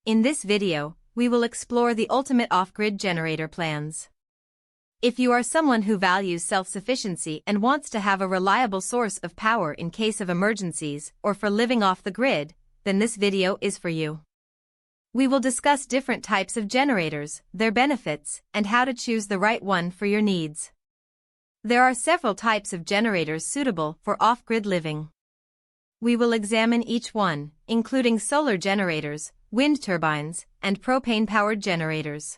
In this video, we will explore the ultimate off-grid generator plans. If you are someone who values self-sufficiency and wants to have a reliable source of power in case of emergencies or for living off the grid, then this video is for you. We will discuss different types of generators, their benefits, and how to choose the right one for your needs. There are several types of generators suitable for off-grid living. We will examine each one, including solar generators, wind turbines, and propane-powered generators.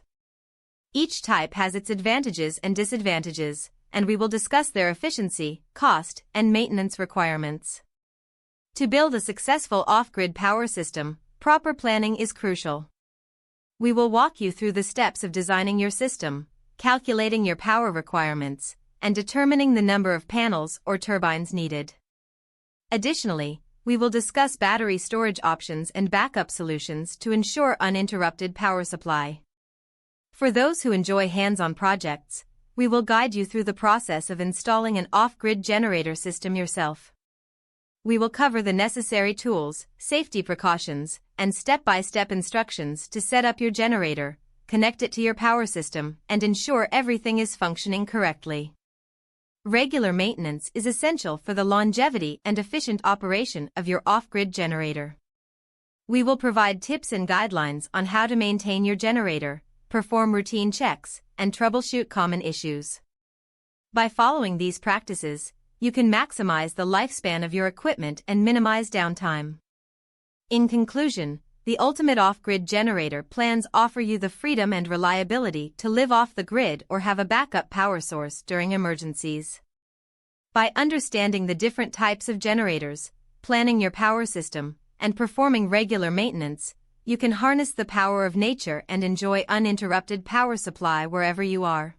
Each type has its advantages and disadvantages, and we will discuss their efficiency, cost, and maintenance requirements. To build a successful off-grid power system, proper planning is crucial. We will walk you through the steps of designing your system, calculating your power requirements, and determining the number of panels or turbines needed. Additionally, we will discuss battery storage options and backup solutions to ensure uninterrupted power supply. For those who enjoy hands-on projects, we will guide you through the process of installing an off-grid generator system yourself. We will cover the necessary tools, safety precautions, and step-by-step instructions to set up your generator, connect it to your power system, and ensure everything is functioning correctly. Regular maintenance is essential for the longevity and efficient operation of your off-grid generator. We will provide tips and guidelines on how to maintain your generator, perform routine checks, and troubleshoot common issues. By following these practices, you can maximize the lifespan of your equipment and minimize downtime. In conclusion, the ultimate off-grid generator plans offer you the freedom and reliability to live off the grid or have a backup power source during emergencies. By understanding the different types of generators, planning your power system, and performing regular maintenance, you can harness the power of nature and enjoy uninterrupted power supply wherever you are.